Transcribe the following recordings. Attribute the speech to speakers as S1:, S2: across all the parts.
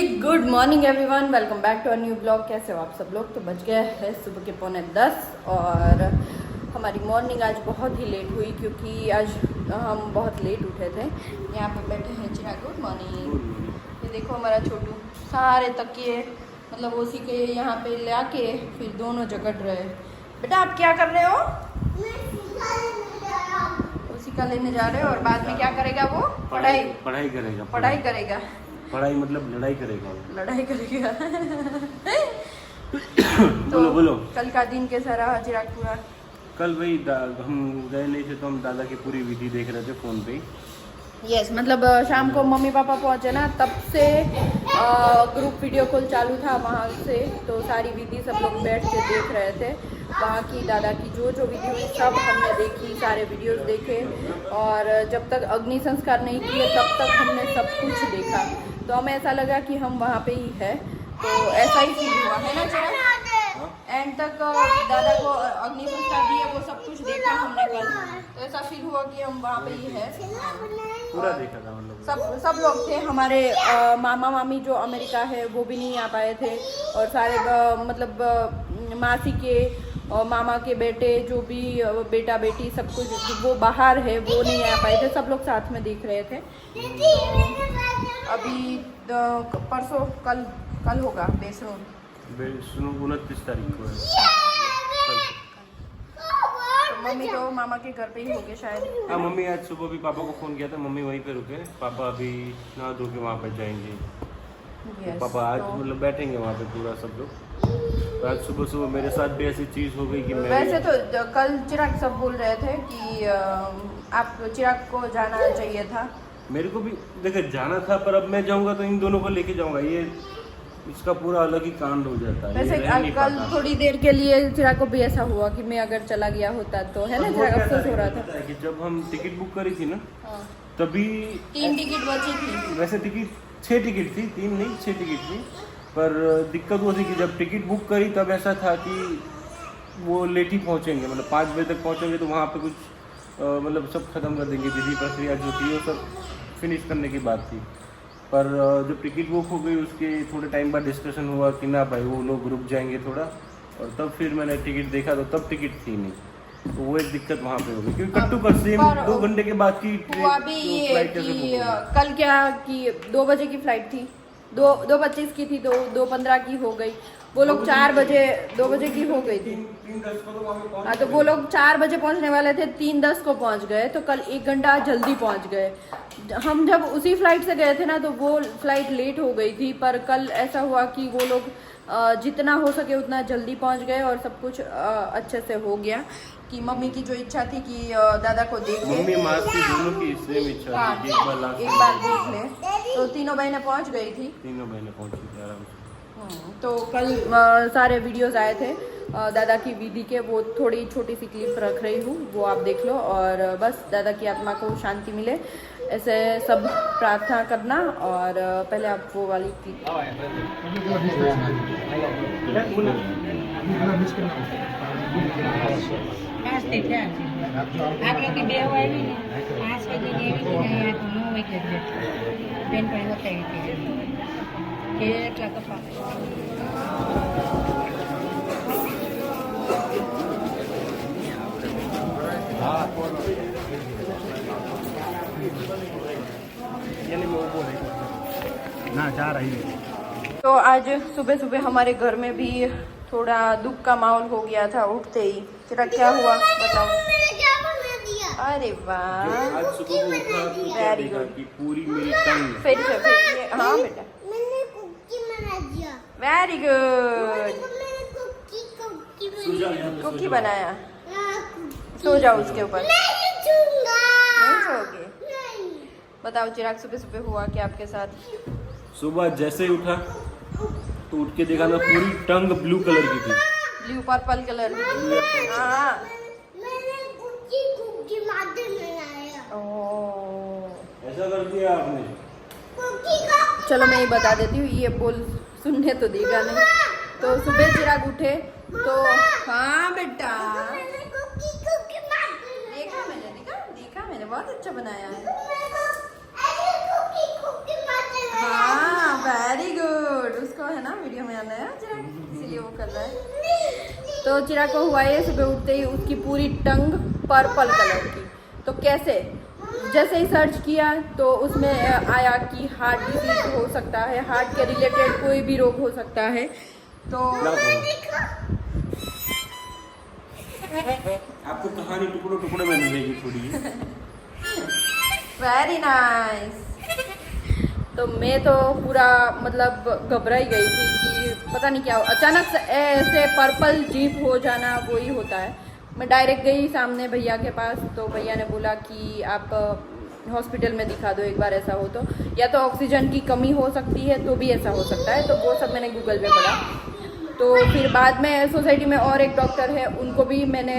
S1: Good morning everyone, welcome back to a new blog. कैसे हो आप सब लोग? तो बज गए हैं सुबह के 9:45 और हमारी मॉर्निंग आज बहुत ही लेट हुई क्योंकि आज हम बहुत लेट उठे थे। यहाँ पे बैठे हैं चिराग। Good morning. ये देखो हमारा छोटू सारे तकिए मतलब उसी के यहाँ पे ला के फिर दोनों जगड़ रहे। बेटा आप क्या कर रहे हो? उसी का लेने जा रहे हो और बाद में क्या करेगा वो?
S2: पढ़ाई करेगा।
S1: पढ़ाई करेगा।
S2: पढ़ाई मतलब लड़ाई करेगा।
S1: लड़ाई करेगा। तो
S2: बोलो।
S1: कल का दिन कैसा रहा चिराग पूरा?
S2: कल भाई हम गए नहीं थे तो हम दादा की पूरी विधि देख रहे थे फोन पे।
S1: यस मतलब शाम को मम्मी पापा पहुंचे ना तब से ग्रुप वीडियो कॉल चालू था वहाँ से, तो सारी विधि सब लोग बैठ के देख रहे थे। वहाँ की दादा की जो विधि हुई सब हमने देखी, सारे वीडियोस देखे और जब तक अग्नि संस्कार नहीं किए तब तक हमने सब कुछ देखा। तो हमें ऐसा लगा कि हम वहाँ पे ही है, तो ऐसा ही फील हुआ है ना चिराग? एंड तक दादा को अग्नि संस्कार दिए, वो सब कुछ देखा हमने कल, तो ऐसा फील हुआ कि हम वहाँ पे ही है।
S2: पूरा देखा था हम लोग।
S1: सब लोग थे। हमारे मामा मामी जो अमेरिका है वो भी नहीं आ पाए थे और सारे मतलब मासी के और मामा के बेटे जो भी बेटा बेटी सब कुछ वो बाहर है वो नहीं आ पाए थे। सब लोग साथ में देख रहे थे। तो अभी परसों कल होगा बेसुनो
S2: 29 तारीख को है।
S1: तो मम्मी तो मामा के घर पे ही होंगे शायद।
S2: हाँ मम्मी आज सुबह भी पापा को फोन किया था, मम्मी वहीं पे रुके। पापा अभी नहा धो के वहाँ पे जाएंगे।
S1: yes,
S2: पापा आज
S1: तो
S2: मतलब बैठेंगे वहाँ पे पूरा सब लोग। तो आज सुबह मेरे साथ भी ऐसी चीज़ हो गई कि मैं
S1: वैसे तो कल चिराग सब बोल रहे थे कि आप चिराग को जाना चाहिए था।
S2: मेरे को भी देखो जाना था, पर अब मैं जाऊंगा तो इन दोनों को लेके जाऊंगा। ये इसका पूरा अलग ही कांड हो जाता है।
S1: वैसे कल थोड़ी देर के लिए चिराग को भी ऐसा हुआ कि मैं अगर चला गया होता तो, है ना चिराग? अफसोस हो रहा था
S2: कि जब हम टिकट बुक करी थी ना
S1: हाँ।
S2: तभी
S1: 3 टिकट बची थी।
S2: वैसे टिकट 6 टिकट थी, 3 नहीं 6 टिकट थी। पर दिक्कत वो थी कि जब टिकट बुक करी तब ऐसा था कि वो लेट ही पहुँचेंगे, मतलब 5 बजे तक पहुँचेंगे तो वहाँ पे कुछ मतलब सब खत्म कर देंगे, विधि प्रक्रिया जो थी वो सब फिनिश करने की बात थी। पर जब टिकट बुक हो गई उसके थोड़े टाइम बाद डिस्कशन हुआ कि ना भाई वो लोग रुक जाएंगे थोड़ा, और तब फिर मैंने टिकट देखा तो तब टिकट थी नहीं। तो वो एक दिक्कत वहाँ पे हो गई क्योंकि कट्टू कर सेम 2 घंटे के बाद की
S1: अभी ये कि कल क्या कि 2 बजे की फ्लाइट थी, 2:25 की थी, 2:15 की हो गई। वो लोग 4 बजे 2 बजे की हो गई थी। हाँ तो वो लोग 4 बजे पहुंचने वाले थे, 3:10 को पहुंच गए, तो कल 1 घंटा जल्दी पहुंच गए। हम जब उसी फ्लाइट से गए थे ना तो वो फ्लाइट लेट हो गई थी, पर कल ऐसा हुआ कि वो लोग जितना हो सके उतना जल्दी पहुंच गए और सब कुछ अच्छे से हो गया। कि मम्मी की जो इच्छा थी कि दादा को देखे,
S2: मम्मी मासी दोनों की सेम इच्छा थी
S1: एक बार देख ले, तो तीनों बहनें पहुंच गई थी।
S2: तीनों बहनें पहुंची थी आराम से।
S1: तो कल सारे वीडियोस आए थे दादा की विधि के, वो थोड़ी छोटी सी क्लिप रख रही हूँ, वो आप देख लो। और बस दादा की आत्मा को शांति मिले ऐसे सब प्रार्थना करना। और पहले आप वो वाली क्लिप
S3: आप लोग की बेह हुआ भी नहीं 5 बजे गए भी नहीं या तो 9 बजे पेन पर होते हैं કેટલા કપા
S2: ना जा रही।
S1: तो आज सुबह सुबह हमारे घर में भी थोड़ा दुख का माहौल हो गया था उठते ही। तेरा क्या हुआ बताओ? अरे वाह
S2: आज सुबह को उठा तो क्या
S1: वेरी
S2: देखा
S1: गुड।
S2: कि पूरी मेरी टंग
S1: फिर ये हाँ बेटा वेरी गुड कुकी बनाया। सो जाओ उसके ऊपर। नहीं सोओगे? बताओ चिराग सुबह सुबह हुआ क्या आपके साथ?
S2: सुबह जैसे ही उठा तो उठ के देखा ना पूरी टंग ब्लू कलर की थी।
S1: ब्लू पर्पल कलर की। हाँ
S2: ऐसा कर दिया आपने।
S1: चलो मैं ये बता देती हूँ, ये बोल सुनने तो देगा नहीं। तो सुबह चिराग उठे तो हाँ बेटा देखा मैंने बहुत अच्छा बनाया है। हाँ वेरी गुड। वीडियो में आना है चिराग, इसीलिए वो कर रहा है। तो चिराग को हुआ ये सुबह उठते ही उसकी पूरी टंग पर्पल कलर की। तो कैसे, जैसे ही सर्च किया तो उसमें आया कि हार्ट डिजीज हो सकता है, हार्ट के रिलेटेड कोई भी रोग हो सकता है। तो
S2: आपको कहानी टुकड़ों टुकड़ों में मिलेगी थोड़ी।
S1: Very nice. तो मैं तो पूरा मतलब घबरा ही गई थी कि पता नहीं क्या हो, अचानक से ऐसे पर्पल जीप हो जाना वही होता है। मैं डायरेक्ट गई सामने भैया के पास, तो भैया ने बोला कि आप हॉस्पिटल में दिखा दो एक बार, ऐसा हो तो, या तो ऑक्सीजन की कमी हो सकती है तो भी ऐसा हो सकता है। तो वो सब मैंने गूगल पे पढ़ा। तो फिर बाद में सोसाइटी में और एक डॉक्टर है, उनको भी मैंने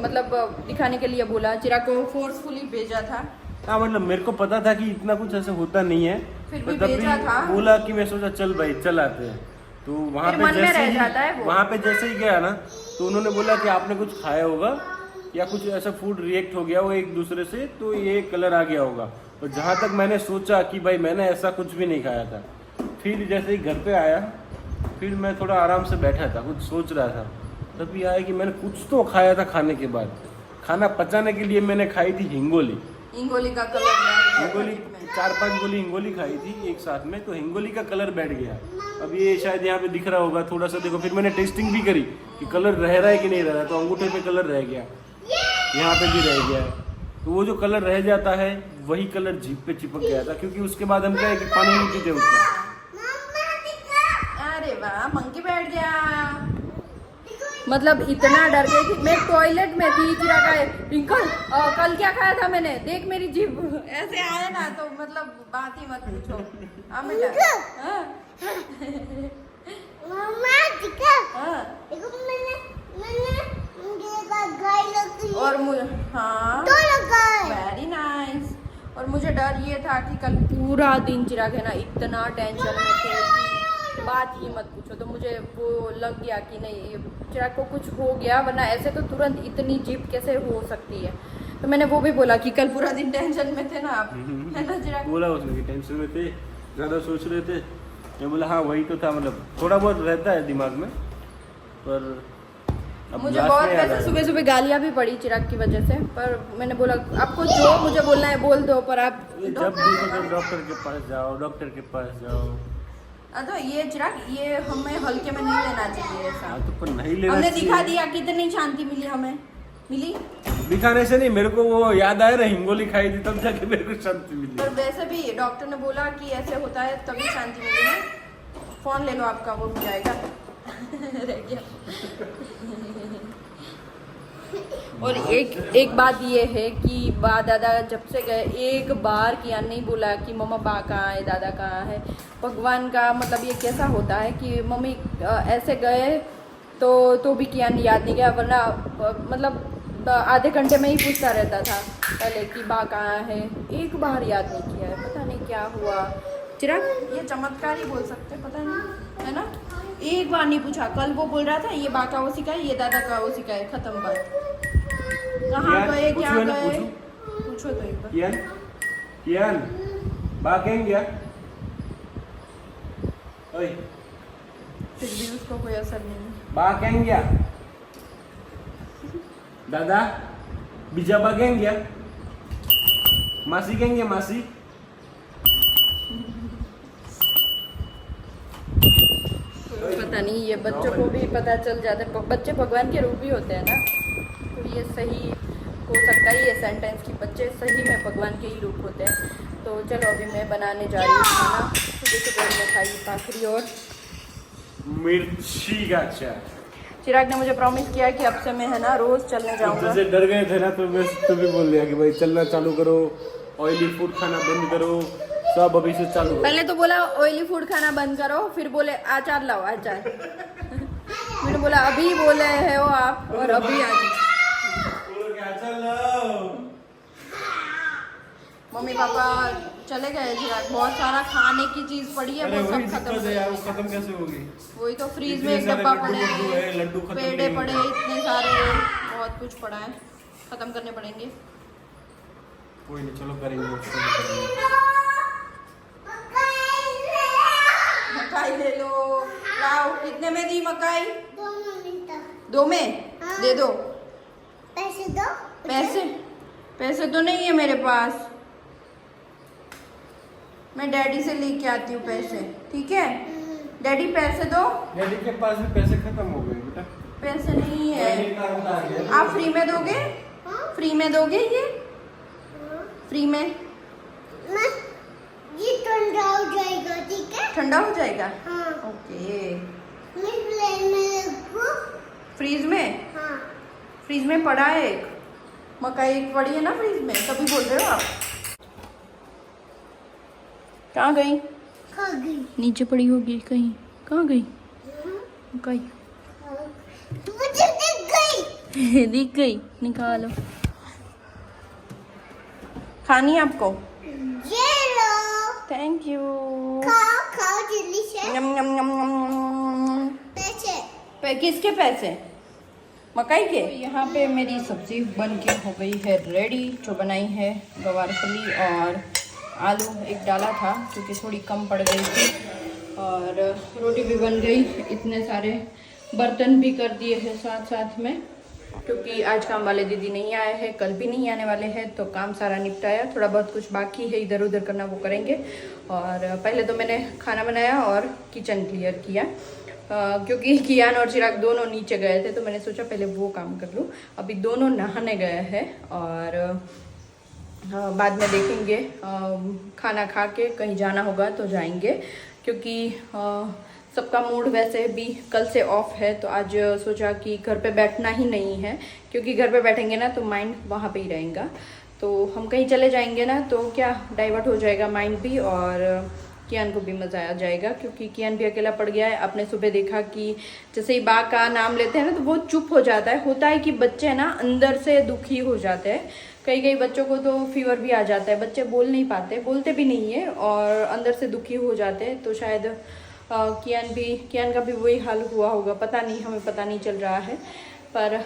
S1: मतलब दिखाने के लिए बोला। चिराग को फोर्सफुली भेजा था।
S2: हाँ मतलब मेरे को पता था कि इतना कुछ ऐसा होता नहीं है,
S1: फिर भी
S2: तब
S1: भेजा था।
S2: बोला कि मैं सोचा चल भाई चल आते हैं। तो वहाँ
S1: फिर
S2: पे
S1: मन में
S2: जैसे
S1: रह
S2: ही
S1: जाता है वो।
S2: वहाँ पे जैसे ही गया ना, तो उन्होंने बोला कि आपने कुछ खाया होगा या कुछ ऐसा फूड रिएक्ट हो गया वो एक दूसरे से, तो ये कलर आ गया होगा। और जहाँ तक मैंने सोचा कि भाई मैंने ऐसा कुछ भी नहीं खाया था। फिर जैसे ही घर पे आया, फिर मैं थोड़ा आराम से बैठा था, कुछ सोच रहा था, तभी आया कि मैंने कुछ तो खाया था। खाने के बाद खाना पचाने के लिए मैंने खाई थी हिंगोली।
S1: हिंगोली का कलर
S2: हिंगोली 4-5 गोली हिंगोली खाई थी एक साथ में, तो हिंगोली का कलर बैठ गया। अब ये शायद यहाँ पे दिख रहा होगा थोड़ा सा, देखो। फिर मैंने टेस्टिंग भी करी कि कलर रह रहा है कि नहीं रह रहा है, तो अंगूठे पे कलर रह गया, यहाँ पे भी रह गया है। तो वो जो कलर रह जाता है वही कलर जीभ पे चिपक गया था, क्योंकि उसके बाद हम क्या है कि पानी नहीं पीते उसका।
S1: अरे वाह, मंकी बैठ गया। मतलब इतना डर गई थी मैं, टॉयलेट में थी। चिराग आए, रिंकल कल क्या खाया था मैंने, देख मेरी जीभ। ऐसे आए ना तो मतलब बात ही मत पूछो। हाँ बेटा, हाँ। हाँ। और मुझे, हाँ वेरी नाइस। और मुझे डर ये था कि कल पूरा दिन चिराग है ना इतना टेंशन में थे कि बात ही मत पूछो। तो मुझे वो लग गया कि नहीं चिराग को कुछ हो गया, वरना ऐसे तो तुरंत इतनी जीप कैसे हो सकती है। तो मैंने वो भी बोला कि कल पूरा दिन टेंशन में थे ना आप, है ना चिराग?
S2: बोला उसने कि टेंशन में थे, ज़्यादा सोच रहे थे। मैं बोला हाँ वही तो था, मतलब थोड़ा बहुत रहता है दिमाग में। पर
S1: मुझे बहुत वैसे सुबह सुबह गालियाँ भी पड़ी चिराग की वजह से, पर मैंने बोला आपको जो मुझे बोलना है बोल दो, पर आप
S2: जब देखो तो डॉक्टर के पास जाओ, डॉक्टर के पास जाओ।
S1: तो ये चिराग ये हमें हल्के में नहीं लेना चाहिए ऐसा।
S2: हाँ तो पर नहीं लेना
S1: हमने
S2: चाहिए।
S1: दिखा दिया, कितनी शांति मिली हमें, मिली।
S2: दिखाने से नहीं, मेरे को वो याद आया ना हिंगोली खाई थी तब जाके मेरे को शांति मिली।
S1: पर वैसे भी डॉक्टर ने बोला कि ऐसे होता है तभी शांति मिली है। फोन ले लो आपका, वो भी जाएगा। रह गया। और एक बात ये है कि बा दादा जब से गए एक बार कियान नहीं बोला कि मम्मा बा कहाँ है, दादा कहाँ है। भगवान का मतलब ये कैसा होता है कि मम्मी ऐसे गए तो भी कियान याद नहीं गया, वरना मतलब आधे घंटे में ही पूछता रहता था पहले कि बा कहाँ है। एक बार याद नहीं किया है, पता नहीं क्या हुआ। चिराग ये चमत्कार ही बोल सकते, पता नहीं, है ना? एक बार नहीं पूछा। कल वो बोल रहा था ये बा का वो सिखाए, ये दादा का वो सिखाए, खत्म बात। कहाँ गए, क्या गए, पूछो तो एक बार।
S2: कियान बा कहीं गया? ओए
S1: फिर भी उसको कोई असर नहीं।
S2: बा कहीं गया? दादा बीजा बा कहीं गया? मासी कहीं गया? मासी
S1: पता नहीं, ये बच्चों को भी पता चल जाता है। बच्चे भगवान के रूप ही होते हैं ना, तो ये सही हो सकता है ये सेंटेंस कि बच्चे सही में भगवान के ही रूप होते हैं। तो चलो अभी मैं बनाने जा रही हूँ खाना। सुबह सुबह मैं खाई भाखरी और
S2: मिर्ची का अचार।
S1: चिराग ने मुझे प्रॉमिस किया कि अब से मैं है ना रोज चलने जाऊंगा।
S2: जैसे डर गए थे ना तो मैं तो भी बोल दिया कि भाई चलना चालू करो, ऑयली फूड खाना बंद करो, सब अभी से चालू करो।
S1: पहले तो बोला ऑयली फूड खाना बंद करो, फिर बोले अचार लाओ अचार। मैंने बोला अभी बोले है वो आप, और अभी आ जाओ। मम्मी पापा चले गए चिराग, बहुत सारा खाने की चीज पड़ी है, वो सब खत्म हो
S2: यार, वो खत्म कैसे होगी?
S1: वही तो फ्रीज में
S2: इतने
S1: एक
S2: सारे
S1: डब्बा
S2: लड्डू
S1: पड़े
S2: है, लड्डू खत्म
S1: पेड़े
S2: नहीं
S1: पड़े,
S2: होंगे।
S1: इतने सारे बहुत कुछ पड़ा है, खत्म करने पड़ेंगे।
S2: कोई नहीं, चलो करेंगे उसको।
S1: मिठाई ले लो, लाओ, कितने में दी मकाई? 2 में?
S4: हाँ।
S1: दे दो।
S4: पैसे दो।
S1: पैसे तो नहीं है मेरे पास, मैं डैडी से लेके आती हूँ पैसे, ठीक है? डैडी पैसे दो।
S2: डैडी के पास भी पैसे खत्म हो गए बेटा।
S1: पैसे नहीं है।
S2: आप
S1: आप फ्री में दोगे? फ्री में दोगे ये? फ्री में?
S4: मैं ये ठंडा हो जाएगा, ठीक है?
S1: ठंडा हो जाएगा?
S4: हाँ।
S1: ओके।
S4: मैं प्लेन में रखूं?
S1: फ्रीज में?
S4: हाँ।
S1: फ्रीज में पड़ा है एक मकाई, एक पड़ी है ना फ्रीज में, तभी बोल रहे हो आप? कहाँ गई?
S4: खा गई।
S1: नीचे पड़ी होगी कहीं। कहाँ गई मकाई?
S4: मुझे दिख गई।
S1: दिख गई, निकालो। खानी है आपको?
S4: ये लो।
S1: Thank you.
S4: खाओ खाओ जल्दी से।
S1: यम यम यम यम।
S4: पैसे।
S1: किसके पैसे? मकाई के? यहाँ पे मेरी सब्जी बन के हो गई है रेडी, जो बनाई है गवारफली और आलू एक डाला था क्योंकि थोड़ी कम पड़ गई थी, और रोटी भी बन गई। इतने सारे बर्तन भी कर दिए हैं साथ साथ में, क्योंकि आज काम वाले दीदी नहीं आए हैं, कल भी नहीं आने वाले हैं, तो काम सारा निपटाया। थोड़ा बहुत कुछ बाकी है इधर उधर करना, वो करेंगे। और पहले तो मैंने खाना बनाया और किचन क्लियर किया, क्योंकि कियान और चिराग दोनों नीचे गए थे, तो मैंने सोचा पहले वो काम कर लूँ। अभी दोनों नहाने गए हैं और बाद में देखेंगे, खाना खा के कहीं जाना होगा तो जाएंगे, क्योंकि सबका मूड वैसे भी कल से ऑफ है। तो आज सोचा कि घर पे बैठना ही नहीं है, क्योंकि घर पे बैठेंगे ना तो माइंड वहाँ पे ही रहेगा। तो हम कहीं चले जाएंगे ना तो क्या डाइवर्ट हो जाएगा माइंड भी, और कियान को भी मज़ा आ जाएगा, क्योंकि कियान भी अकेला पड़ गया है। आपने सुबह देखा कि जैसे ही बा का नाम लेते हैं ना तो बहुत चुप हो जाता है। होता है कि बच्चे ना अंदर से दुखी हो जाते हैं, कई बच्चों को तो फीवर भी आ जाता है, बच्चे बोल नहीं पाते, बोलते भी नहीं है और अंदर से दुखी हो जाते हैं। तो शायद कियान का भी वही हाल हुआ होगा, पता नहीं, हमें पता नहीं चल रहा है। पर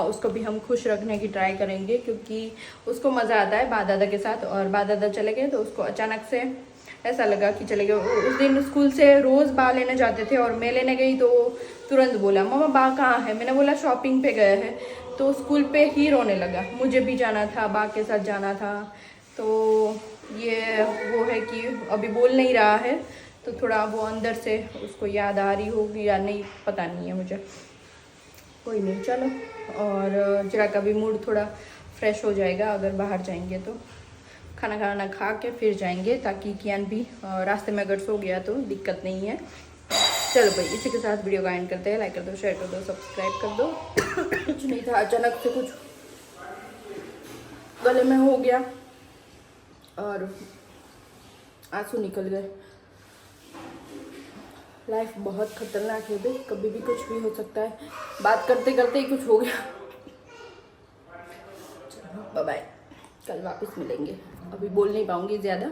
S1: उसको भी हम खुश रखने की ट्राई करेंगे, क्योंकि उसको मज़ा आता है बा दादा के साथ। और बा दादा चले गए तो उसको अचानक से ऐसा लगा कि चले गए। उस दिन स्कूल से रोज़ बा लेने जाते थे और मैं लेने गई तो तुरंत बोला, मम्मा बा कहाँ है? मैंने बोला शॉपिंग पे गए हैं। तो स्कूल पे ही रोने लगा, मुझे भी जाना था, बा के साथ जाना था। तो ये वो है कि अभी बोल नहीं रहा है, तो थोड़ा वो अंदर से उसको याद आ रही होगी या नहीं, पता नहीं है मुझे। कोई नहीं, चलो। और जरा का भी मूड थोड़ा फ्रेश हो जाएगा अगर बाहर जाएंगे तो। खाना खा के फिर जाएंगे, ताकि कियान भी रास्ते में अगर सो गया तो दिक्कत नहीं है। चलो भाई, इसी के साथ वीडियो का एंड करते हैं। लाइक कर दो, शेयर कर दो, सब्सक्राइब कर दो। कुछ नहीं था, अचानक से कुछ गले में हो गया और आंसू निकल गए। लाइफ बहुत खतरनाक है भाई, कभी भी कुछ भी हो सकता है। बात करते करते ही कुछ हो गया। चलो बाय बाय, कल वापस मिलेंगे। अभी बोल नहीं पाऊंगी ज़्यादा।